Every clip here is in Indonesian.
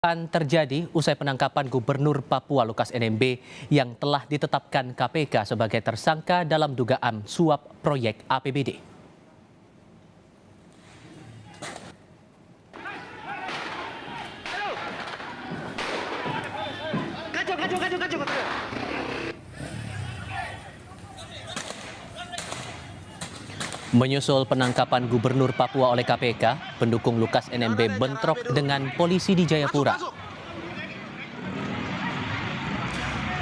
Terjadi usai penangkapan Gubernur Papua Lukas NMB yang telah ditetapkan KPK sebagai tersangka dalam dugaan suap proyek APBD. Menyusul penangkapan Gubernur Papua oleh KPK, pendukung Lukas NMB bentrok dengan polisi di Jayapura.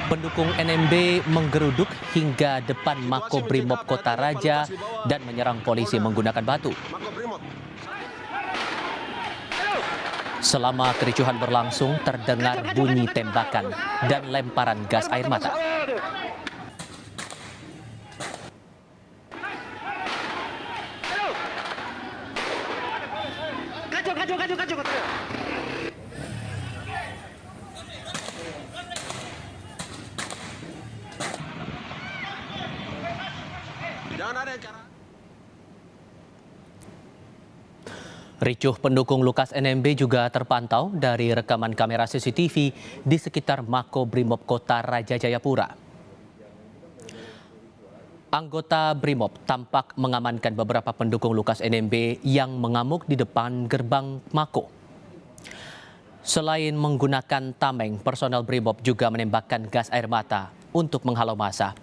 Pendukung NMB menggeruduk hingga depan Makobrimob Kota Raja dan menyerang polisi menggunakan batu. Selama kericuhan berlangsung, terdengar bunyi tembakan dan lemparan gas air mata. Ricuh pendukung Lukas NMB juga terpantau dari rekaman kamera CCTV di sekitar Makobrimob Kota Raja Jayapura. Anggota Brimob tampak mengamankan beberapa pendukung Lukas NMB yang mengamuk di depan gerbang Mako. Selain menggunakan tameng, personel Brimob juga menembakkan gas air mata untuk menghalau massa.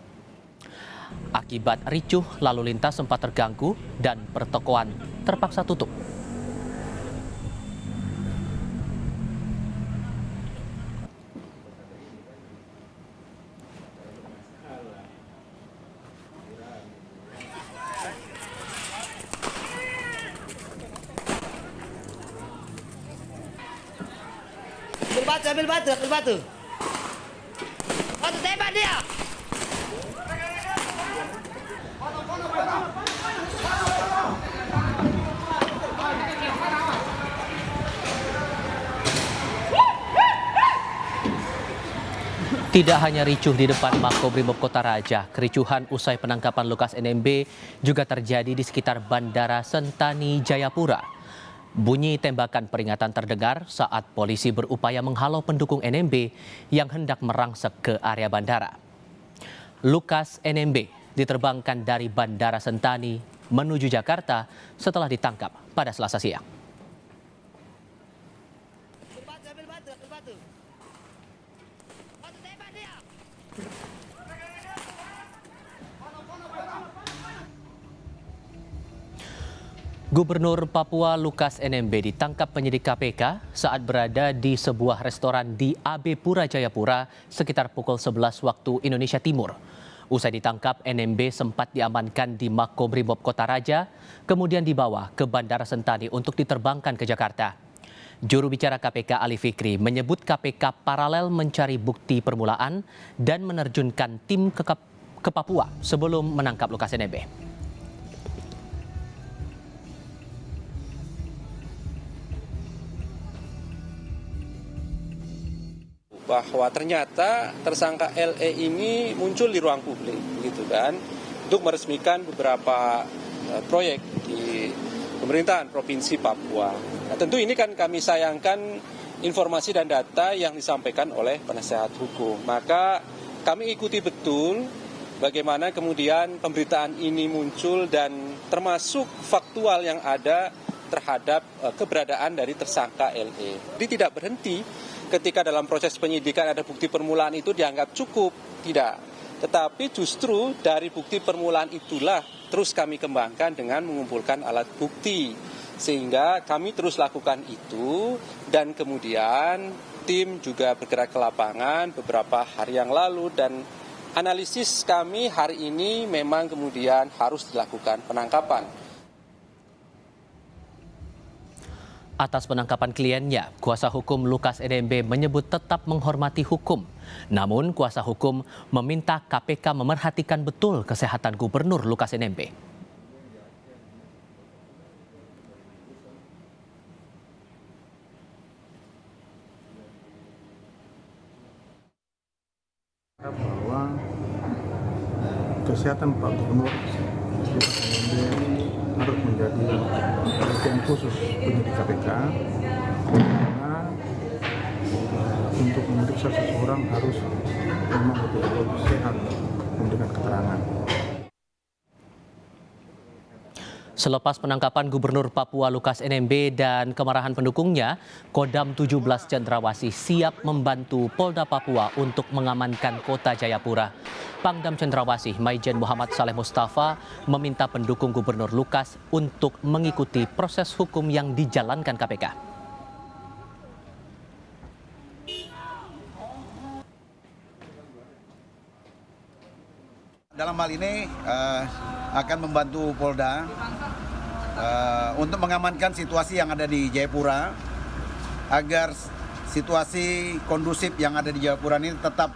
Akibat ricuh, lalu lintas sempat terganggu dan pertokoan terpaksa tutup. Ambil batu. Batu tembak dia. Tidak hanya ricuh di depan Makobrimob Kota Raja, kericuhan usai penangkapan Lukas NMB juga terjadi di sekitar Bandara Sentani Jayapura. Bunyi tembakan peringatan terdengar saat polisi berupaya menghalau pendukung NMB yang hendak merangsek ke area bandara. Lukas NMB diterbangkan dari Bandara Sentani menuju Jakarta setelah ditangkap pada Selasa siang. Gubernur Papua Lukas NMB ditangkap penyidik KPK saat berada di sebuah restoran di AB Pura Jayapura sekitar pukul 11 waktu Indonesia Timur. Usai ditangkap, NMB sempat diamankan di Makobrimob Kota Raja, kemudian dibawa ke Bandara Sentani untuk diterbangkan ke Jakarta. Juru bicara KPK Ali Fikri menyebut KPK paralel mencari bukti permulaan dan menerjunkan tim ke Papua sebelum menangkap Lukas NMB. Bahwa ternyata tersangka LE ini muncul di ruang publik, gitu kan, untuk meresmikan beberapa proyek di pemerintahan Provinsi Papua. Nah, tentu ini kan kami sayangkan informasi dan data yang disampaikan oleh penasehat hukum. Maka kami ikuti betul bagaimana kemudian pemberitaan ini muncul dan termasuk faktual yang ada terhadap keberadaan dari tersangka LE. Jadi tidak berhenti ketika dalam proses penyidikan ada bukti permulaan itu dianggap cukup, tidak. Tetapi justru dari bukti permulaan itulah terus kami kembangkan dengan mengumpulkan alat bukti. Sehingga kami terus lakukan itu dan kemudian tim juga bergerak ke lapangan beberapa hari yang lalu dan analisis kami hari ini memang kemudian harus dilakukan penangkapan. Atas penangkapan kliennya, kuasa hukum Lukas NMB menyebut tetap menghormati hukum. Namun, kuasa hukum meminta KPK memerhatikan betul kesehatan Gubernur Lukas NMB. Bahwa kesehatan Pak Gubernur Lukas NMB harus menjadi perhatian khusus penyidik KPK karena untuk memeriksa seseorang harus memang betul-betul sehat memberikan keterangan. Selepas penangkapan Gubernur Papua Lukas NMB dan kemarahan pendukungnya, Kodam 17 Cendrawasih siap membantu Polda Papua untuk mengamankan kota Jayapura. Pangdam Cendrawasih Maijen Muhammad Saleh Mustafa meminta pendukung Gubernur Lukas untuk mengikuti proses hukum yang dijalankan KPK. Dalam hal ini akan membantu Polda untuk mengamankan situasi yang ada di Jayapura agar situasi kondusif yang ada di Jayapura ini tetap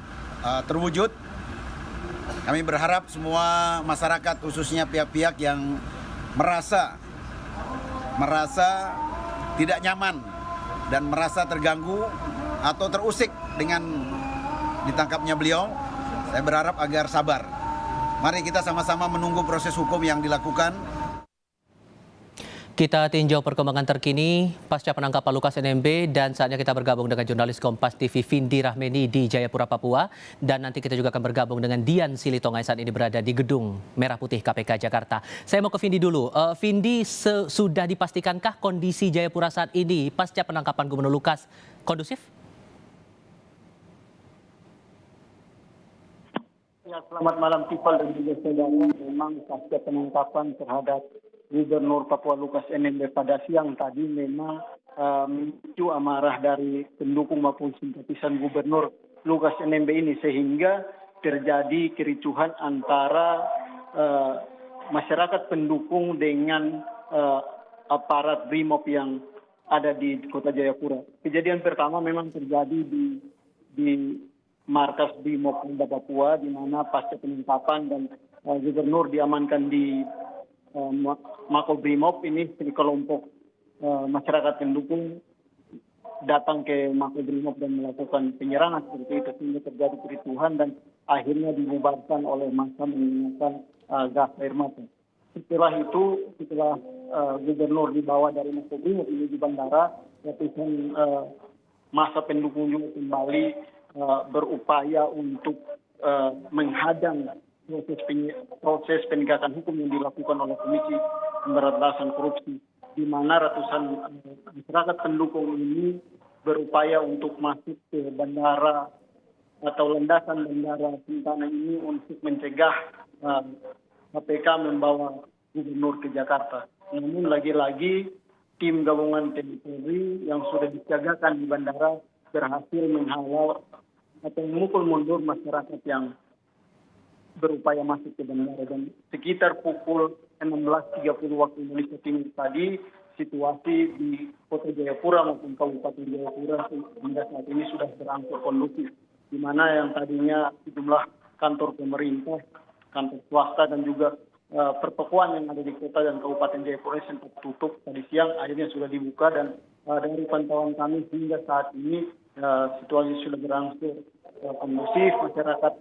terwujud. Kami berharap semua masyarakat khususnya pihak-pihak yang merasa tidak nyaman dan merasa terganggu atau terusik dengan ditangkapnya beliau, saya berharap agar sabar. Mari kita sama-sama menunggu proses hukum yang dilakukan. Kita tinjau perkembangan terkini pasca penangkapan Lukas NMB dan saatnya kita bergabung dengan jurnalis Kompas TV Vindi Rahmeni di Jayapura, Papua. Dan nanti kita juga akan bergabung dengan Dian Silitongai saat ini berada di Gedung Merah Putih KPK Jakarta. Saya mau ke Vindi dulu. Vindi, sudah dipastikankah kondisi Jayapura saat ini pasca penangkapan Gubernur Lukas kondusif? Ya, selamat malam Tifal dan juga saudara. Memang pasca penangkapan terhadap Gubernur Papua Lukas NMB pada siang tadi memang memicu amarah dari pendukung maupun simpatisan Gubernur Lukas NMB ini sehingga terjadi kericuhan antara masyarakat pendukung dengan aparat BRIMOB yang ada di Kota Jayapura. Kejadian pertama memang terjadi di markas BRIMOB Polda Papua, di mana pasca penangkapan dan gubernur diamankan di Mako BRIMOB ini sekelompok masyarakat pendukung datang ke Mako BRIMOB dan melakukan penyerangan seperti itu sehingga terjadi kericuhan dan akhirnya dibubarkan oleh massa menggunakan gas air mata. Setelah gubernur dibawa dari Mako BRIMOB ini di bandara, ratusan massa pendukung juga kembali berupaya untuk menghadang proses penegakan hukum yang dilakukan oleh Komisi Pemberantasan Korupsi, di mana ratusan masyarakat pendukung ini berupaya untuk masuk ke bandara atau landasan bandara Sentana ini untuk mencegah KPK membawa gubernur ke Jakarta. Namun lagi-lagi tim gabungan TNI Polri yang sudah disiagakan di bandara berhasil menghalau atau memukul mundur masyarakat yang berupaya masuk ke bandara. Dan sekitar pukul 16.30 waktu Indonesia Timur tadi, situasi di Kota Jayapura maupun Kabupaten Jayapura hingga saat ini sudah berangsur kondusif, di mana yang tadinya sejumlah kantor pemerintah, kantor swasta dan juga pertokoan yang ada di Kota dan Kabupaten Jayapura sempat tutup tadi siang, akhirnya sudah dibuka dan dari pantauan kami hingga saat ini situasi sudah berangsur kondusif, masyarakat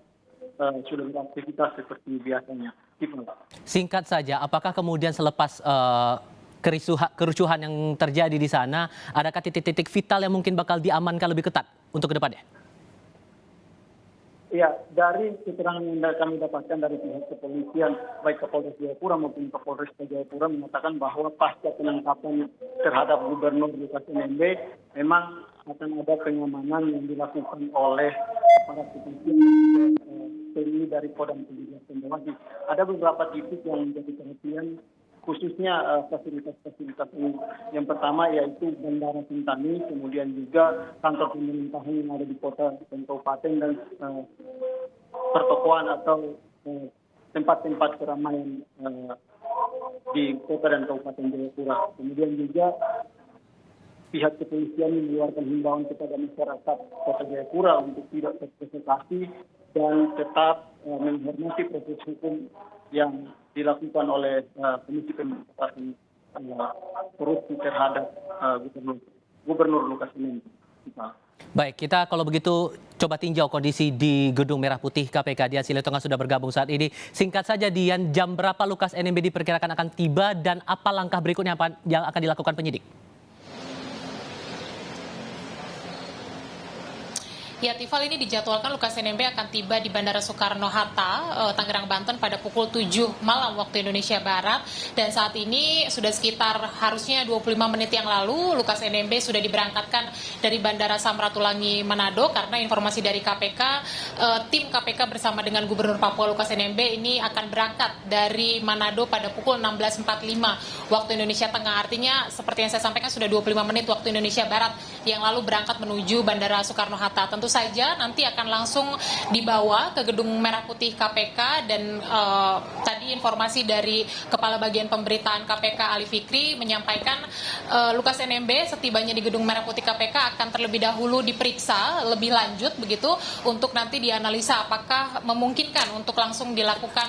sudah beraktivitas seperti biasanya. Singkat saja, apakah kemudian selepas kerusuhan yang terjadi di sana, adakah titik-titik vital yang mungkin bakal diamankan lebih ketat untuk ke depannya? Ya, dari keterangan yang kami dapatkan dari pihak kepolisian, baik Kapolres Jayapura maupun Kapolres Jayapura mengatakan bahwa pasca penangkapan terhadap Gubernur Lukas NMB, memang akan ada pengamanan yang dilakukan oleh para kepolisian TNI dari Kodam 17 Cendrawasih. Ada beberapa titik yang menjadi perhatian, khususnya fasilitas-fasilitas ini. Yang pertama yaitu Bandara Sentani, kemudian juga kantor pemerintahan yang ada di kota dan kabupaten dan pertokoan atau tempat-tempat keramaian di kota dan kabupaten Jayapura. Kemudian juga pihak kepolisian mengeluarkan himbauan kepada masyarakat Kota Jayapura untuk tidak terprovokasi dan tetap menghormati proses hukum yang dilakukan oleh Komisi Pemberantasan Korupsi terhadap Gubernur Lukas NMB. Baik, kita kalau begitu coba tinjau kondisi di Gedung Merah Putih KPK. Dian Silitonga sudah bergabung saat ini. Singkat saja Dian, jam berapa Lukas NMB diperkirakan akan tiba dan apa langkah berikutnya yang akan dilakukan penyidik? Ya, Tifal, ini dijadwalkan Lukas NMB akan tiba di Bandara Soekarno-Hatta, Tangerang, Banten pada pukul 7 malam waktu Indonesia Barat. Dan saat ini sudah sekitar harusnya 25 menit yang lalu Lukas NMB sudah diberangkatkan dari Bandara Samratulangi Manado, karena informasi dari KPK, tim KPK bersama dengan Gubernur Papua Lukas NMB ini akan berangkat dari Manado pada pukul 16.45 waktu Indonesia Tengah. Artinya seperti yang saya sampaikan sudah 25 menit waktu Indonesia Barat yang lalu berangkat menuju Bandara Soekarno-Hatta. Tentu saja nanti akan langsung dibawa ke Gedung Merah Putih KPK, dan tadi informasi dari Kepala Bagian Pemberitaan KPK Ali Fikri menyampaikan Lukas NMB setibanya di Gedung Merah Putih KPK akan terlebih dahulu diperiksa lebih lanjut begitu, untuk nanti dianalisa apakah memungkinkan untuk langsung dilakukan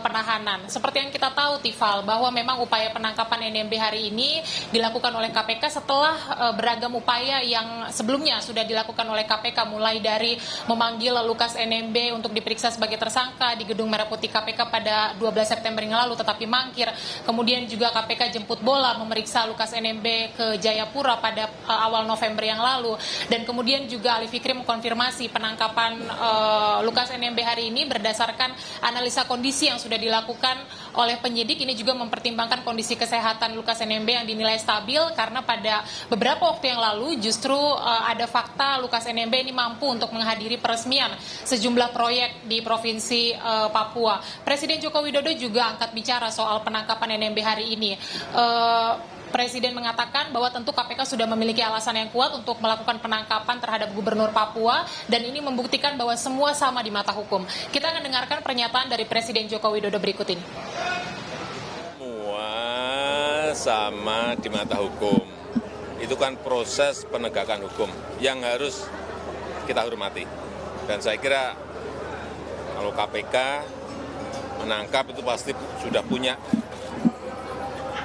penahanan. Seperti yang kita tahu, Tifal, bahwa memang upaya penangkapan NMB hari ini dilakukan oleh KPK setelah beragam upaya yang sebelumnya sudah dilakukan oleh KPK, mulai dari memanggil Lukas NMB untuk diperiksa sebagai tersangka di Gedung Merah Putih KPK pada 12 September yang lalu tetapi mangkir. Kemudian juga KPK jemput bola memeriksa Lukas NMB ke Jayapura pada awal November yang lalu. Dan kemudian juga Ali Fikri mengkonfirmasi penangkapan Lukas NMB hari ini berdasarkan analisa kondisi yang sudah dilakukan oleh penyidik. Ini juga mempertimbangkan kondisi kesehatan Lukas NMB yang dinilai stabil, karena pada beberapa waktu yang lalu justru ada fakta Lukas NMB ini mampu untuk menghadiri peresmian sejumlah proyek di Provinsi Papua. Presiden Joko Widodo juga angkat bicara soal penangkapan NMB hari ini. Presiden mengatakan bahwa tentu KPK sudah memiliki alasan yang kuat untuk melakukan penangkapan terhadap Gubernur Papua, dan ini membuktikan bahwa semua sama di mata hukum. Kita akan dengarkan pernyataan dari Presiden Joko Widodo berikut ini. Semua sama di mata hukum. Itu kan proses penegakan hukum yang harus kita hormati. Dan saya kira kalau KPK menangkap itu pasti sudah punya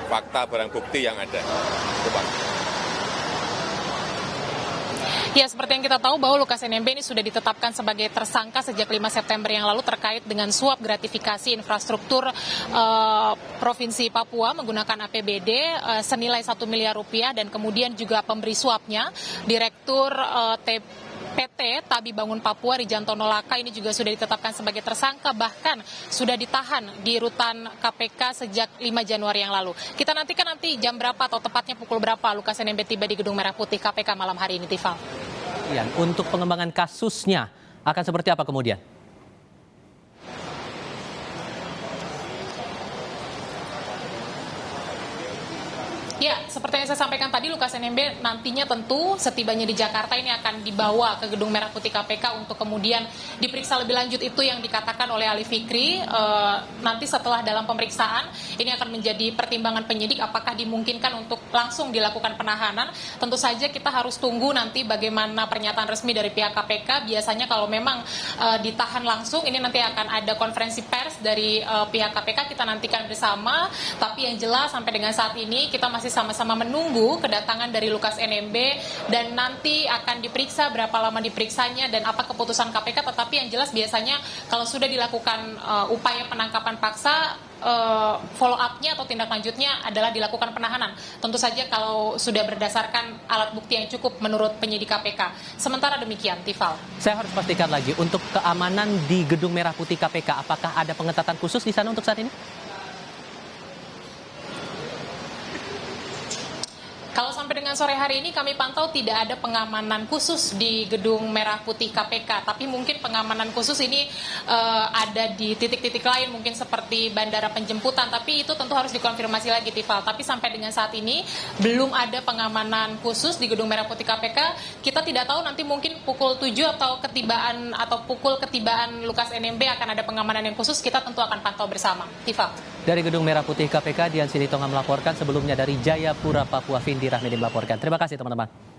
fakta barang bukti yang ada. Coba. Ya, seperti yang kita tahu bahwa Lukas NMB ini sudah ditetapkan sebagai tersangka sejak 5 September yang lalu terkait dengan suap gratifikasi infrastruktur Provinsi Papua menggunakan APBD senilai 1 miliar rupiah, dan kemudian juga pemberi suapnya Direktur PT Tabi Bangun Papua Rijantono Laka ini juga sudah ditetapkan sebagai tersangka, bahkan sudah ditahan di rutan KPK sejak 5 Januari yang lalu. Kita nantikan nanti jam berapa atau tepatnya pukul berapa Lukas NMB tiba di Gedung Merah Putih KPK malam hari ini, Tifal. Ya, untuk pengembangan kasusnya akan seperti apa kemudian? Ya, seperti yang saya sampaikan tadi, Lukas NMB nantinya tentu setibanya di Jakarta ini akan dibawa ke Gedung Merah Putih KPK untuk kemudian diperiksa lebih lanjut. Itu yang dikatakan oleh Ali Fikri. Nanti setelah dalam pemeriksaan ini akan menjadi pertimbangan penyidik apakah dimungkinkan untuk langsung dilakukan penahanan. Tentu saja kita harus tunggu nanti bagaimana pernyataan resmi dari pihak KPK. Biasanya kalau memang ditahan langsung, ini nanti akan ada konferensi pers dari pihak KPK. Kita nantikan bersama. Tapi yang jelas sampai dengan saat ini kita masih sama-sama menunggu kedatangan dari Lukas NMB, dan nanti akan diperiksa berapa lama diperiksanya dan apa keputusan KPK. Tetapi yang jelas biasanya kalau sudah dilakukan upaya penangkapan paksa, follow up-nya atau tindak lanjutnya adalah dilakukan penahanan. Tentu saja kalau sudah berdasarkan alat bukti yang cukup menurut penyidik KPK. Sementara demikian, Tifal. Saya harus pastikan lagi, untuk keamanan di Gedung Merah Putih KPK, apakah ada pengetatan khusus di sana untuk saat ini? Kalau sampai dengan sore hari ini kami pantau tidak ada pengamanan khusus di Gedung Merah Putih KPK, tapi mungkin pengamanan khusus ini ada di titik-titik lain, mungkin seperti bandara penjemputan, tapi itu tentu harus dikonfirmasi lagi, Tifal. Tapi sampai dengan saat ini belum ada pengamanan khusus di Gedung Merah Putih KPK. Kita tidak tahu nanti mungkin pukul 7 atau pukul ketibaan Lukas NMB akan ada pengamanan yang khusus. Kita tentu akan pantau bersama, Tifal. Dari Gedung Merah Putih KPK, Dian Silitonga melaporkan. Sebelumnya dari Jayapura, Papua, Vindi Rahmedi melaporkan. Terima kasih teman-teman.